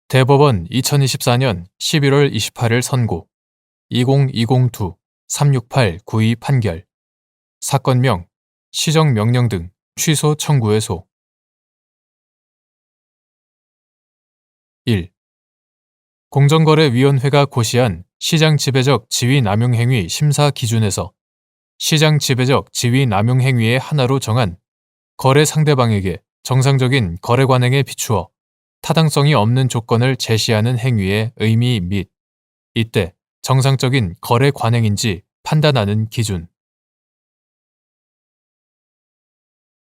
대법원 2024년 11월 28일 선고 2020-2-368-92 판결 사건명, 시정명령 등 취소 청구의소 1. 공정거래위원회가 고시한 시장 지배적 지위 남용 행위 심사 기준에서 시장 지배적 지위 남용 행위의 하나로 정한 거래 상대방에게 정상적인 거래 관행에 비추어 타당성이 없는 조건을 제시하는 행위의 의미 및 이때 정상적인 거래 관행인지 판단하는 기준.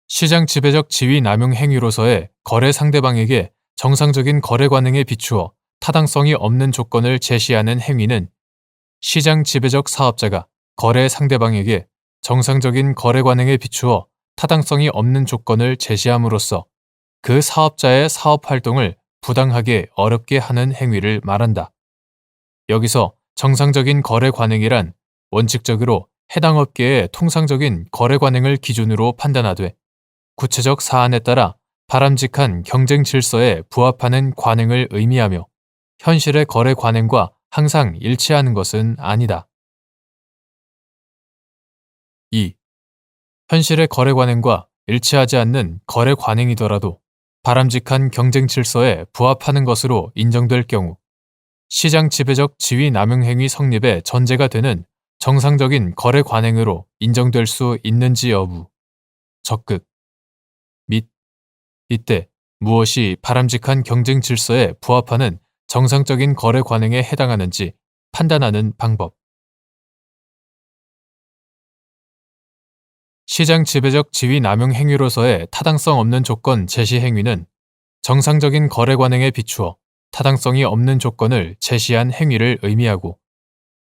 시장 지배적 지위 남용 행위로서의 거래 상대방에게 정상적인 거래 관행에 비추어 타당성이 없는 조건을 제시하는 행위는 시장 지배적 사업자가 거래 상대방에게 정상적인 거래 관행에 비추어 타당성이 없는 조건을 제시함으로써 그 사업자의 사업 활동을 부당하게 어렵게 하는 행위를 말한다. 여기서 정상적인 거래 관행이란 원칙적으로 해당 업계의 통상적인 거래 관행을 기준으로 판단하되 구체적 사안에 따라 바람직한 경쟁 질서에 부합하는 관행을 의미하며 현실의 거래 관행과 항상 일치하는 것은 아니다. 2. 현실의 거래 관행과 일치하지 않는 거래 관행이더라도 바람직한 경쟁 질서에 부합하는 것으로 인정될 경우 시장 지배적 지위 남용 행위 성립의 전제가 되는 정상적인 거래 관행으로 인정될 수 있는지 여부, 적극 및 이때 무엇이 바람직한 경쟁 질서에 부합하는 정상적인 거래 관행에 해당하는지 판단하는 방법. 시장 지배적 지위 남용 행위로서의 타당성 없는 조건 제시 행위는 정상적인 거래 관행에 비추어 타당성이 없는 조건을 제시한 행위를 의미하고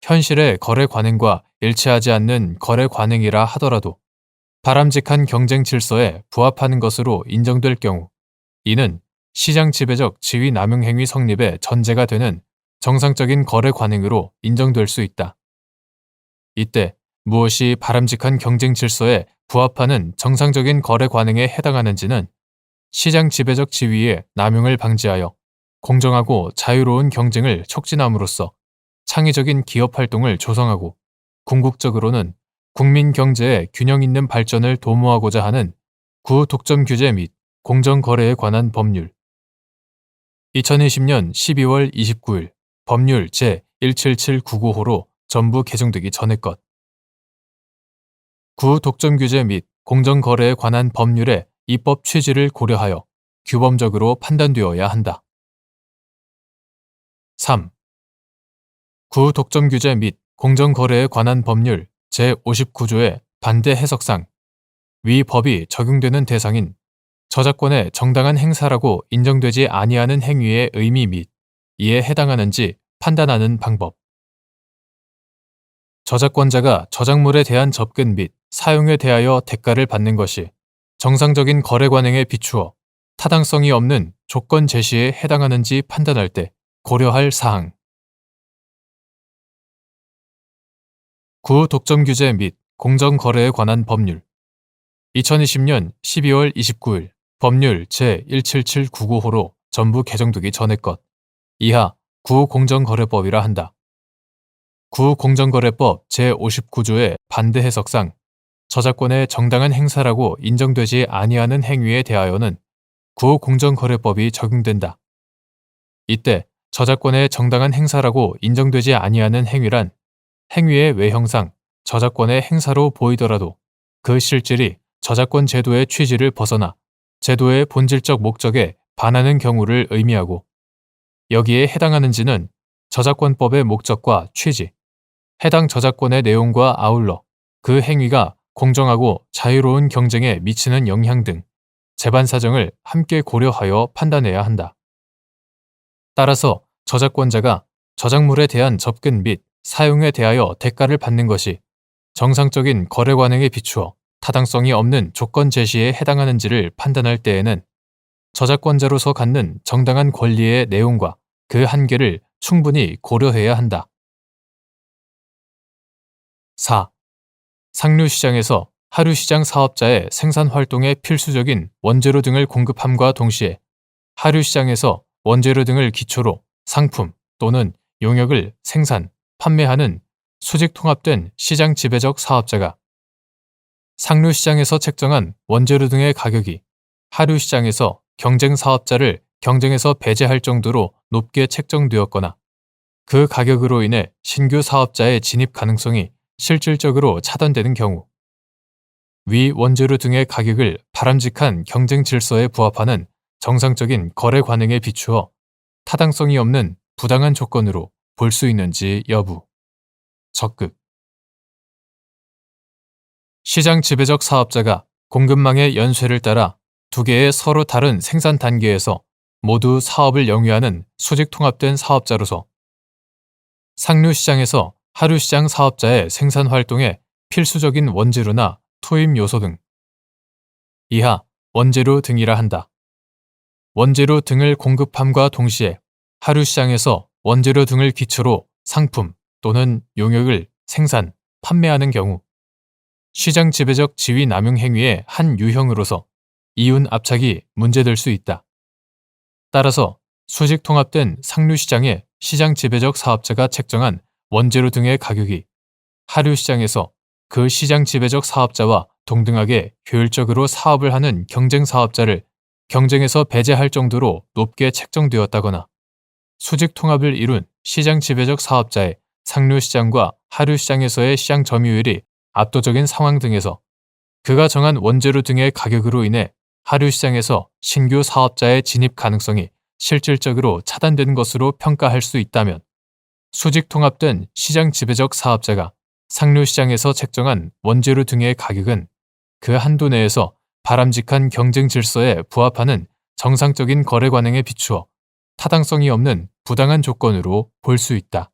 현실의 거래 관행과 일치하지 않는 거래 관행이라 하더라도 바람직한 경쟁 질서에 부합하는 것으로 인정될 경우 이는 시장 지배적 지위 남용 행위 성립의 전제가 되는 정상적인 거래 관행으로 인정될 수 있다. 이때 무엇이 바람직한 경쟁 질서에 부합하는 정상적인 거래 관행에 해당하는지는 시장 지배적 지위의 남용을 방지하여 공정하고 자유로운 경쟁을 촉진함으로써 창의적인 기업 활동을 조성하고 궁극적으로는 국민 경제의 균형 있는 발전을 도모하고자 하는 구독점 규제 및 공정거래에 관한 법률 2020년 12월 29일 법률 제17799호로 전부 개정되기 전의 것. 구독점 규제 및 공정거래에 관한 법률의 입법 취지를 고려하여 규범적으로 판단되어야 한다. 3. 구독점 규제 및 공정거래에 관한 법률 제59조의 반대 해석상 위 법이 적용되는 대상인 저작권의 정당한 행사라고 인정되지 아니하는 행위의 의미 및 이에 해당하는지 판단하는 방법. 저작권자가 저작물에 대한 접근 및 사용에 대하여 대가를 받는 것이 정상적인 거래 관행에 비추어 타당성이 없는 조건 제시에 해당하는지 판단할 때 고려할 사항. 구독점 규제 및 공정거래에 관한 법률 2020년 12월 29일 법률 제17799호로 전부 개정되기 전의 것. 이하 구공정거래법이라 한다. 구공정거래법 제59조의 반대 해석상 저작권의 정당한 행사라고 인정되지 아니하는 행위에 대하여는 구공정거래법이 적용된다. 이때 저작권의 정당한 행사라고 인정되지 아니하는 행위란 행위의 외형상 저작권의 행사로 보이더라도 그 실질이 저작권 제도의 취지를 벗어나 제도의 본질적 목적에 반하는 경우를 의미하고 여기에 해당하는지는 저작권법의 목적과 취지, 해당 저작권의 내용과 아울러 그 행위가 공정하고 자유로운 경쟁에 미치는 영향 등 재반 사정을 함께 고려하여 판단해야 한다. 따라서 저작권자가 저작물에 대한 접근 및 사용에 대하여 대가를 받는 것이 정상적인 거래 관행에 비추어 타당성이 없는 조건 제시에 해당하는지를 판단할 때에는 저작권자로서 갖는 정당한 권리의 내용과 그 한계를 충분히 고려해야 한다. 4. 상류시장에서 하류시장 사업자의 생산 활동에 필수적인 원재료 등을 공급함과 동시에 하류시장에서 원재료 등을 기초로 상품 또는 용역을 생산, 판매하는 수직 통합된 시장 지배적 사업자가 상류시장에서 책정한 원재료 등의 가격이 하류시장에서 경쟁 사업자를 경쟁에서 배제할 정도로 높게 책정되었거나 그 가격으로 인해 신규 사업자의 진입 가능성이 실질적으로 차단되는 경우, 위 원재료 등의 가격을 바람직한 경쟁 질서에 부합하는 정상적인 거래 관행에 비추어 타당성이 없는 부당한 조건으로 볼 수 있는지 여부. 적극. 시장 지배적 사업자가 공급망의 연쇄를 따라 두 개의 서로 다른 생산 단계에서 모두 사업을 영위하는 수직 통합된 사업자로서 상류시장에서 하류시장 사업자의 생산 활동에 필수적인 원재료나 투입 요소 등 이하 원재료 등이라 한다. 원재료 등을 공급함과 동시에 하류시장에서 원재료 등을 기초로 상품 또는 용역을 생산, 판매하는 경우 시장 지배적 지위 남용 행위의 한 유형으로서 이윤 압착이 문제될 수 있다. 따라서 수직 통합된 상류시장의 시장 지배적 사업자가 책정한 원재료 등의 가격이 하류시장에서 그 시장 지배적 사업자와 동등하게 효율적으로 사업을 하는 경쟁 사업자를 경쟁에서 배제할 정도로 높게 책정되었다거나 수직 통합을 이룬 시장 지배적 사업자의 상류시장과 하류시장에서의 시장 점유율이 압도적인 상황 등에서 그가 정한 원재료 등의 가격으로 인해 하류시장에서 신규 사업자의 진입 가능성이 실질적으로 차단되는 것으로 평가할 수 있다면 수직 통합된 시장 지배적 사업자가 상류시장에서 책정한 원재료 등의 가격은 그 한도 내에서 바람직한 경쟁 질서에 부합하는 정상적인 거래 관행에 비추어 타당성이 없는 부당한 조건으로 볼 수 있다.